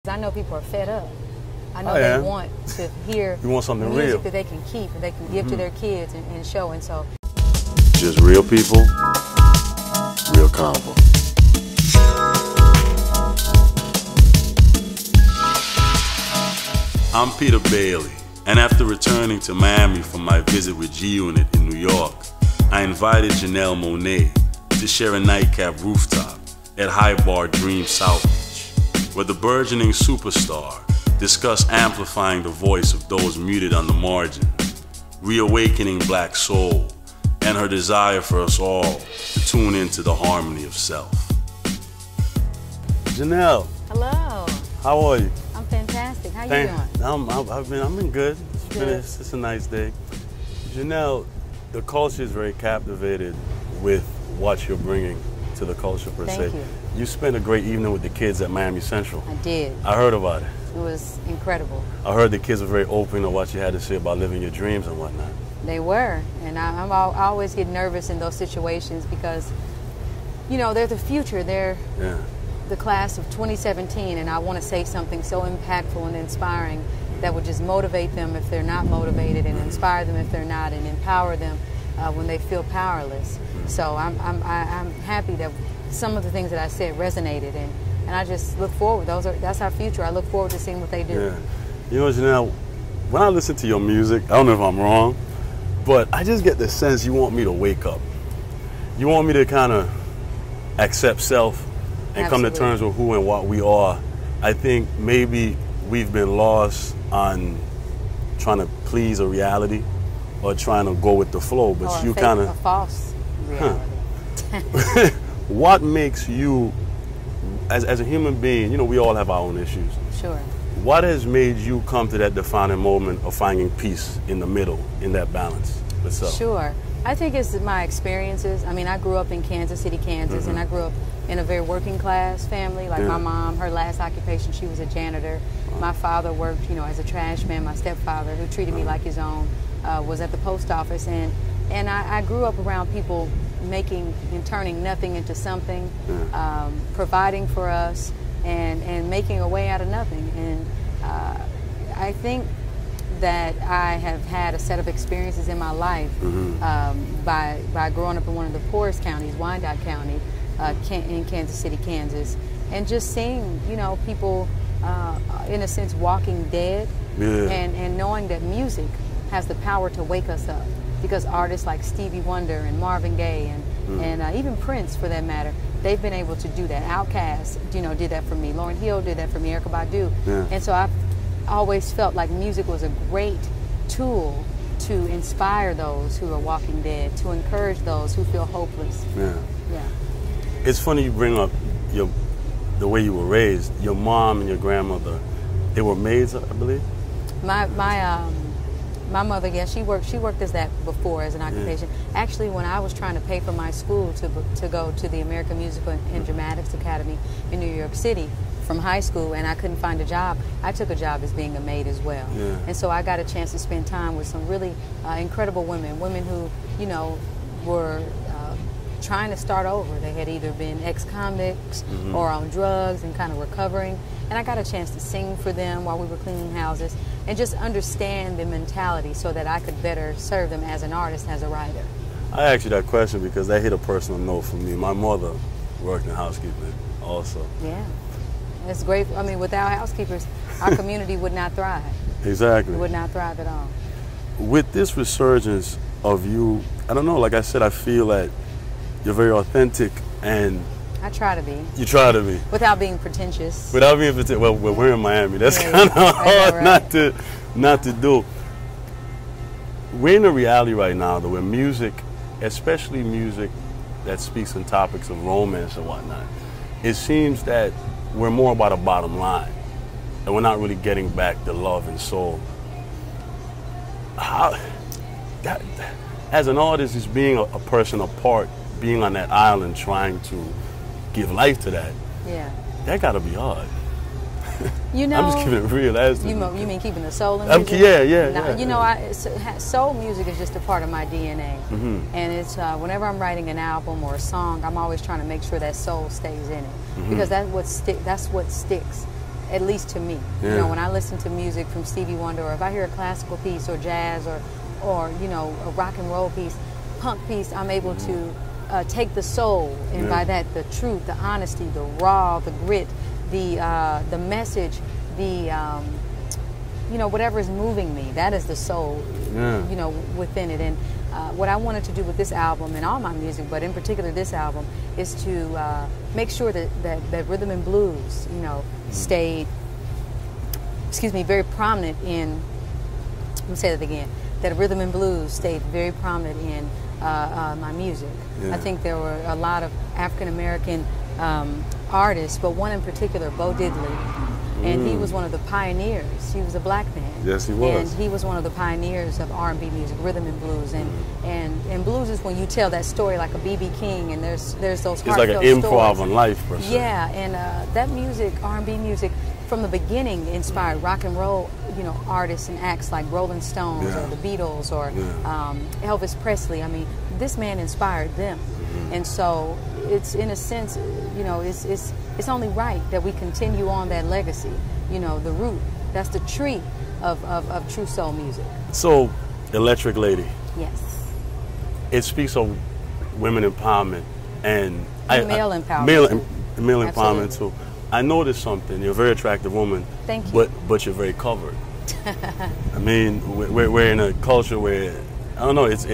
I know people are fed up. I know they want to hear you want something music real that they can keep and they can give to their kids and show. And so, just real people, real convo. I'm Peter Bailey, and after returning to Miami from my visit with G-Unit in New York, I invited Janelle Monae to share a nightcap rooftop at Highbar Dream South Beach, where the burgeoning superstar discussed amplifying the voice of those muted on the margin, reawakening black soul, and her desire for us all to tune into the harmony of self. Janelle. Hello. How are you? I'm fantastic. How you doing? I've been good. It's a nice day. Janelle, the culture is very captivated with what you're bringing to the culture per se. Thank you. You spent a great evening with the kids at Miami Central. I did. I heard about it. It was incredible. I heard the kids were very open to what you had to say about living your dreams and whatnot. They were, and I always get nervous in those situations because, you know, they're the future. They're the class of 2017, and I want to say something so impactful and inspiring that would just motivate them if they're not motivated, and inspire them if they're not, and empower them when they feel powerless. So I'm happy that some of the things that I said resonated, and I just look forward. That's our future. I look forward to seeing what they do. Yeah. You know, Janelle, when I listen to your music, I don't know if I'm wrong, but I just get the sense you want me to wake up. You want me to kind of accept self and come to terms with who and what we are. I think maybe we've been lost on trying to please a reality or trying to go with the flow, but you kind of a false reality. What makes you, as a human being, you know, we all have our own issues. Sure. What has made you come to that defining moment of finding peace in the middle, in that balance? Sure. I think it's my experiences. I mean, I grew up in Kansas City, Kansas, and I grew up in a very working class family. Like my mom, her last occupation, she was a janitor. My father worked, you know, as a trash man. My stepfather, who treated me like his own, was at the post office. And I grew up around people making and turning nothing into something, providing for us, and making a way out of nothing. And I think that I have had a set of experiences in my life by growing up in one of the poorest counties, Wyandotte County, in Kansas City, Kansas, and just seeing, you know, people in a sense walking dead, and knowing that music has the power to wake us up, because artists like Stevie Wonder and Marvin Gaye and even Prince, for that matter, they've been able to do that. Outkast, you know, did that for me. Lauryn Hill did that for me. Erykah Badu, and so I've always felt like music was a great tool to inspire those who are walking dead, to encourage those who feel hopeless. Yeah. It's funny you bring up the way you were raised. Your mom and your grandmother, they were maids, I believe. My mother, yes, she worked as that before, as an occupation. Actually, when I was trying to pay for my school to go to the American Musical and Dramatics Academy in New York City from high school, and I couldn't find a job, I took a job as being a maid as well. And so I got a chance to spend time with some really incredible women who, you know, were trying to start over. They had either been ex-convicts or on drugs and kind of recovering. And I got a chance to sing for them while we were cleaning houses and just understand the mentality so that I could better serve them as an artist, as a writer. I asked you that question because that hit a personal note for me. My mother worked in housekeeping also. Yeah. It's great. I mean, without housekeepers, our community would not thrive. Exactly. It would not thrive at all. With this resurgence of you, I don't know, like I said, I feel that you're very authentic, and I try to be. You try to be. Without being pretentious. Without being pretentious. Well, we're in Miami. That's kind of hard not to do. We're in a reality right now though, where music, especially music that speaks on topics of romance and whatnot, it seems that we're more about a bottom line, and we're not really getting back the love and soul. As an artist, is being a person apart, being on that island trying to give life to that, that gotta be hard. You know, I'm just keeping it real. You mean keeping the soul in music? You know, soul music is just a part of my DNA, and it's whenever I'm writing an album or a song, I'm always trying to make sure that soul stays in it, because that's what sticks. at least to me. You know, when I listen to music from Stevie Wonder, or if I hear a classical piece or jazz or you know, a rock and roll piece, punk piece, I'm able to take the soul, and by that, the truth, the honesty, the raw, the grit, the message, the you know, whatever is moving me, that is the soul, you know, within it. And what I wanted to do with this album and all my music, but in particular this album, is to make sure that rhythm and blues, you know, stayed, excuse me, very prominent in, let me say that again, that rhythm and blues stayed very prominent in my music. I think there were a lot of African-American artists, but one in particular, Bo Diddley, and he was one of the pioneers. He was a black man. Yes, he was. And he was one of the pioneers of R&B music, rhythm and blues. And blues is when you tell that story like a B.B. King, and there's those heartfelt stories. It's like an improv on life, per se. Yeah, and that music, R&B music, from the beginning inspired rock and roll, you know, artists and acts like Rolling Stones or the Beatles or Elvis Presley. I mean, this man inspired them. And so it's, in a sense, you know, it's only right that we continue on that legacy, you know, the root. That's the tree of true soul music. So, Electric Lady. Yes. It speaks of women empowerment and male empowerment. Male empowerment too. I noticed something. You're a very attractive woman. Thank you. But you're very covered. I mean, we're in a culture where, I don't know, it's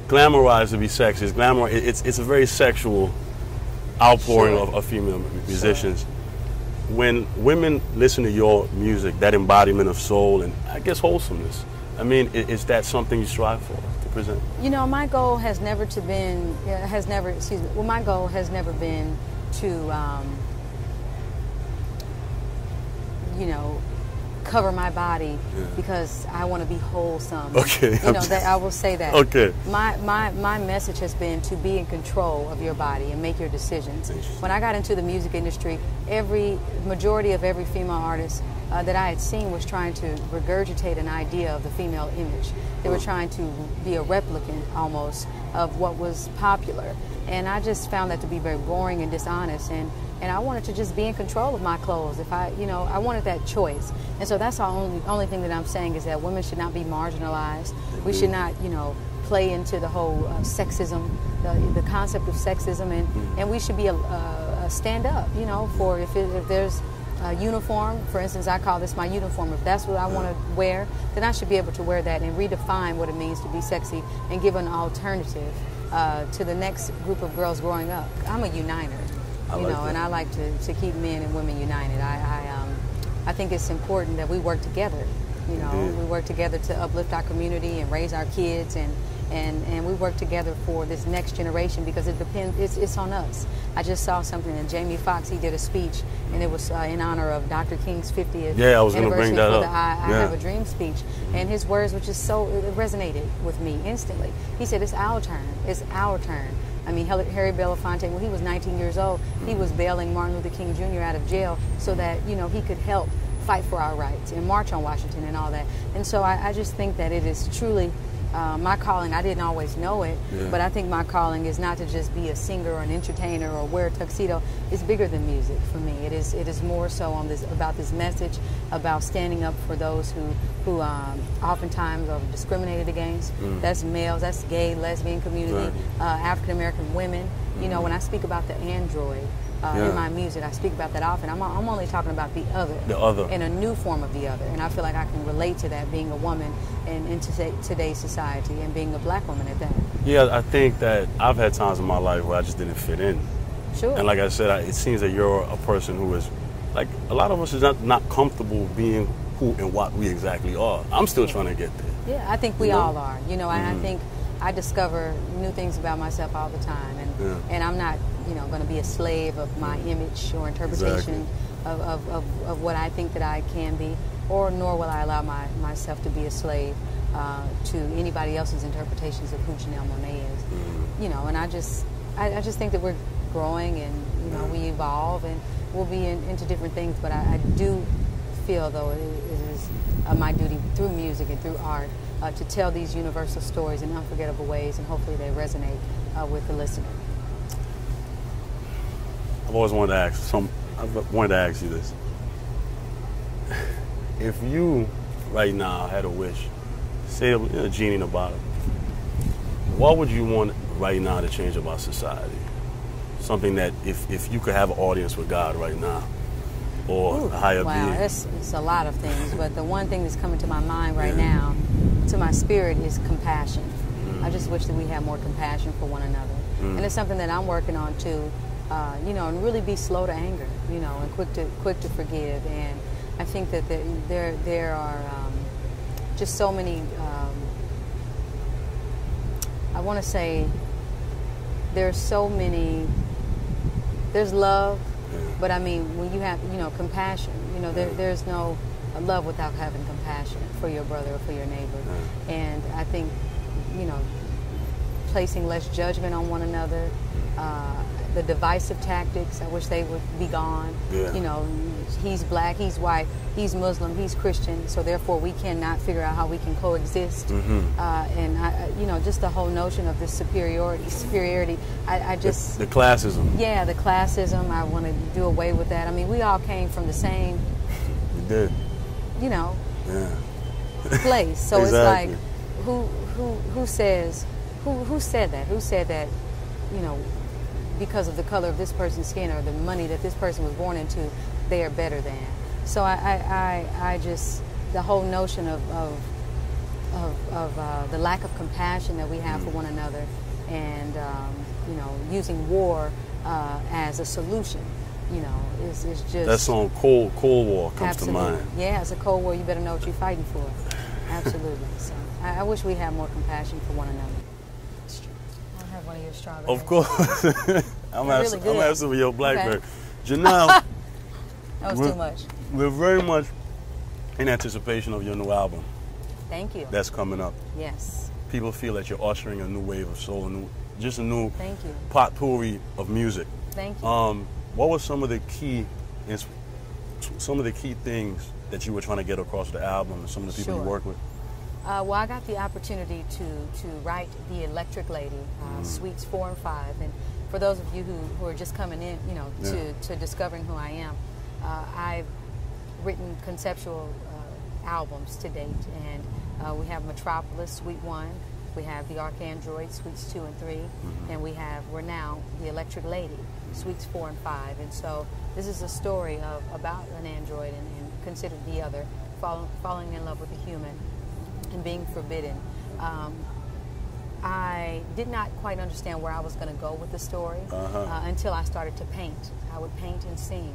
glamorized to be sexy. It's a very sexual outpouring of female musicians. When women listen to your music, that embodiment of soul and I guess wholesomeness, I mean, is that something you strive for to present? You know, my goal has never been to, you know, cover my body because I want to be wholesome. Okay. You know, that I will say that. Okay. My message has been to be in control of your body and make your decisions. When I got into the music industry, majority of every female artist that I had seen was trying to regurgitate an idea of the female image. They were trying to be a replicant almost of what was popular. And I just found that to be very boring and dishonest. And I wanted to just be in control of my clothes. If I wanted that choice. And so that's the only thing that I'm saying is that women should not be marginalized. We should not, you know, play into the whole sexism, the concept of sexism, and we should be a stand up, you know, for if there's a uniform, for instance, I call this my uniform. If that's what I want to wear, then I should be able to wear that and redefine what it means to be sexy and give an alternative to the next group of girls growing up. I'm a uniter, you know, and I like to keep men and women united. I think it's important that we work together. You know, we work together to uplift our community and raise our kids, and we work together for this next generation because it depends. It's on us. I just saw something that Jamie Foxx, he did a speech, and it was in honor of Dr. King's 50th I was going to bring that up. I Have a Dream speech, and his words, which is so, it resonated with me instantly. He said, "It's our turn. It's our turn." I mean, Harry Belafonte, when he was 19 years old, he was bailing Martin Luther King Jr. out of jail so that, you know, he could help fight for our rights and march on Washington and all that. And so I just think that it is truly my calling. I didn't always know it, but I think my calling is not to just be a singer or an entertainer or wear a tuxedo. It's bigger than music for me. It is more so on about this message about standing up for those who oftentimes are discriminated against. That's males, that's gay, lesbian community, African American women. You know, when I speak about the android in my music, I speak about that often. I'm only talking about the other, and a new form of the other. And I feel like I can relate to that, being a woman in today's society and being a black woman at that. Yeah, I think that I've had times in my life where I just didn't fit in. Sure. And like I said, it seems that you're a person who is, like, a lot of us is not comfortable being who and what we exactly are. I'm still trying to get there. Yeah, I think we all are. You know, I think I discover new things about myself all the time, and I'm not, you know, going to be a slave of my image or interpretation of what I think that I can be, nor will I allow myself to be a slave to anybody else's interpretations of who Janelle Monae is. You know, and I just think that we're growing, and you know, we evolve, and we'll be into different things. But I do feel, though, it is my duty through music and through art to tell these universal stories in unforgettable ways, and hopefully they resonate with the listener. I've always wanted to ask I wanted to ask you this. If you, right now, had a wish, say a genie in a bottle, what would you want right now to change about society? Something that if you could have an audience with God right now, or a higher being. Wow, it's a lot of things, but the one thing that's coming to my mind right now, to my spirit, is compassion. I just wish that we had more compassion for one another. And it's something that I'm working on too, you know, and really be slow to anger, you know, and quick to forgive. And I think that there are just so many, I want to say, there's so many, there's love, but I mean, when you have, you know, compassion, you know, there's no love without having compassion for your brother or for your neighbor. And I think, you know, placing less judgment on one another, the divisive tactics, I wish they would be gone. You know, he's black, he's white, he's Muslim, he's Christian, so therefore we cannot figure out how we can coexist. And you know, just the whole notion of this superiority. I just the classism. Yeah, the classism. I want to do away with that. I mean, we all came from the same. You did. You know. Place. So Exactly. It's like, who says, who said that? Who said that? You know, because of the color of this person's skin or the money that this person was born into, they are better than. So I just, the whole notion of the lack of compassion that we have for one another, and you know, using war as a solution, you know, is just. That song Cold War comes to mind. Yeah, it's a Cold War. You better know what you're fighting for. Absolutely. So I wish we had more compassion for one another. I'll have one of your strawberries. Of course. I'm gonna have some of your blackberry. Okay. Janelle. That was too much. We're very much in anticipation of your new album. Thank you. That's coming up. Yes. People feel that you're ushering a new wave of soul, a new Thank you. potpourri of music. Thank you. What were some of the key things that you were trying to get across the album and some of the people you work with? Well, I got the opportunity to write The Electric Lady, Suites 4 and 5. And for those of you who are just coming in, you know, to discovering who I am, I've written conceptual albums to date. And we have Metropolis, Suite 1. We have The Archandroid, Suites 2 and 3. And we're now The Electric Lady, Suites 4 and 5. And so this is a story about an android and considered the other, falling in love with a human and being forbidden. I did not quite understand where I was going to go with the story until I started to paint. I would paint and sing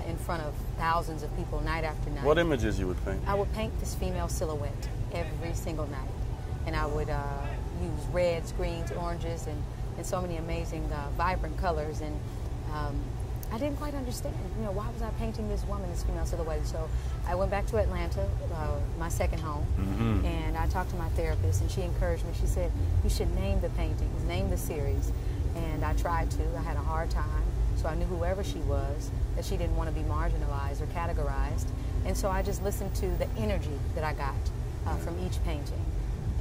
in front of thousands of people night after night. What images you would paint? I would paint this female silhouette every single night. And I would use reds, greens, oranges, and so many amazing vibrant colors. And I didn't quite understand, you know, why was I painting this woman, this female silhouette? So I went back to Atlanta, my second home, and I talked to my therapist, and she encouraged me. She said, you should name the paintings, name the series. And I tried to. I had a hard time. So I knew whoever she was, that she didn't want to be marginalized or categorized. And so I just listened to the energy that I got from each painting.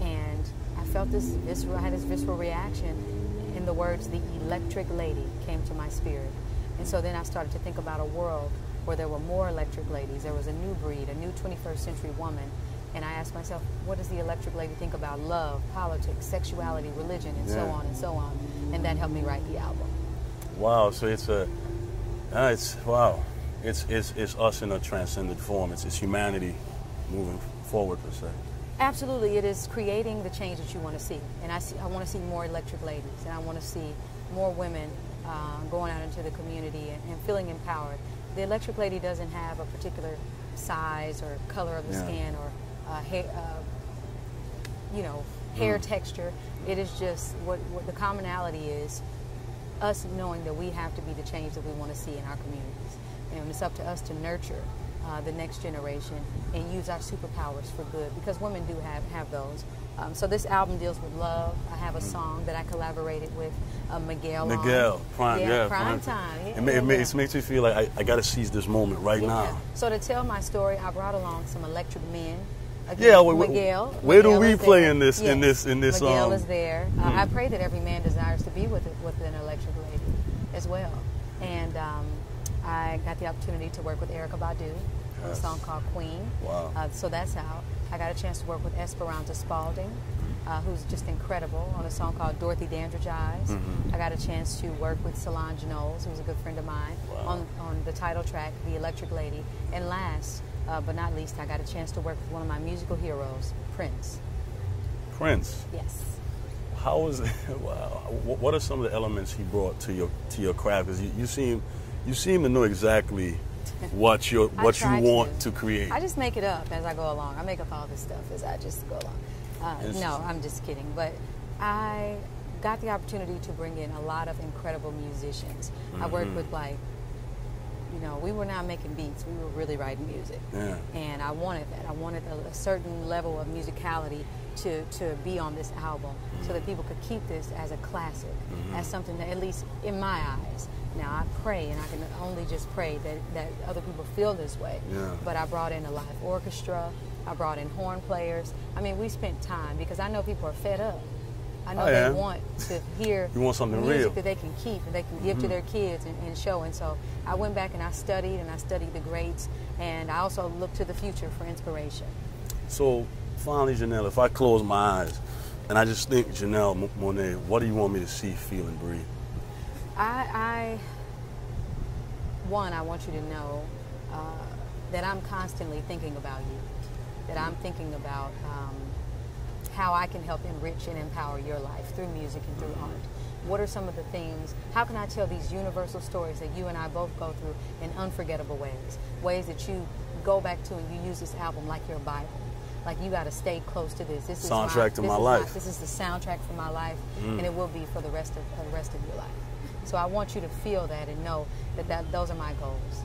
And I felt I had this visceral reaction, and the words, the electric lady, came to my spirit. And so then I started to think about a world where there were more electric ladies. There was a new breed, a new 21st century woman. And I asked myself, what does the electric lady think about love, politics, sexuality, religion, and so on and so on? And that helped me write the album. Wow, so it's us in a transcendent form. It's humanity moving forward, per se. Absolutely, it is creating the change that you want to see. And I want to see more electric ladies, and I want to see more women going out into the community and feeling empowered. The electric lady doesn't have a particular size or color of the skin or hair texture. It is just what the commonality is, us knowing that we have to be the change that we want to see in our communities. And it's up to us to nurture the next generation and use our superpowers for good, because women do have those. So this album deals with love. I have a song that I collaborated with Miguel on. Prime time. Yeah, it makes me feel like I got to seize this moment right now. So to tell my story, I brought along some electric men. Again, Miguel. Where do we play in this? In this? Miguel is there. I pray that every man desires to be with an electric lady as well. And I got the opportunity to work with Erykah Badu on a song called Queen. Wow. So that's out. I got a chance to work with Esperanza Spalding, who's just incredible, on a song called Dorothy Dandridge Eyes. I got a chance to work with Solange Knowles, who's a good friend of mine, on the title track, The Electric Lady. And last but not least, I got a chance to work with one of my musical heroes, Prince. Prince? Yes. How was it? Wow. What are some of the elements he brought to your craft? Because you seem to know exactly what you want to create. I just make it up as I go along. I make up all this stuff as I just go along. No, I'm just kidding. But I got the opportunity to bring in a lot of incredible musicians. I worked with, like, you know, we were not making beats. We were really writing music. Yeah. And I wanted that. I wanted a certain level of musicality to be on this album so that people could keep this as a classic, as something that, at least in my eyes. Now, I pray, and I can only just pray that other people feel this way. Yeah. But I brought in a live orchestra. I brought in horn players. I mean, we spent time, because I know people are fed up. I know they want to hear you want something music real that they can keep and they can give to their kids and show. And so I went back and I studied the greats, and I also looked to the future for inspiration. So finally, Janelle, if I close my eyes and I just think Janelle Monae, what do you want me to see, feel, and breathe? I want you to know that I'm constantly thinking about you, that I'm thinking about how I can help enrich and empower your life through music and through art. What are some of the things, how can I tell these universal stories that you and I both go through in unforgettable ways, ways that you go back to and you use this album like your Bible. Like, you got to stay close to this. This is soundtrack to my life. This is the soundtrack for my life, and it will be for the rest of your life. So I want you to feel that and know that those are my goals.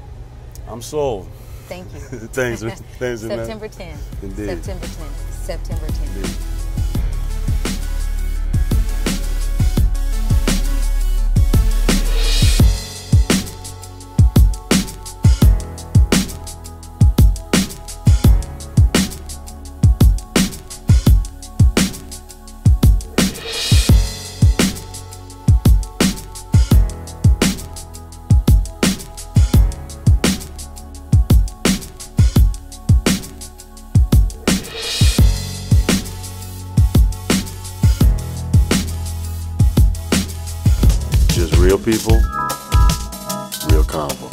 I'm sold. Thank you. Thanks, September 10th. Indeed. September 10th. September 10th. Indeed. Just real people, real convo.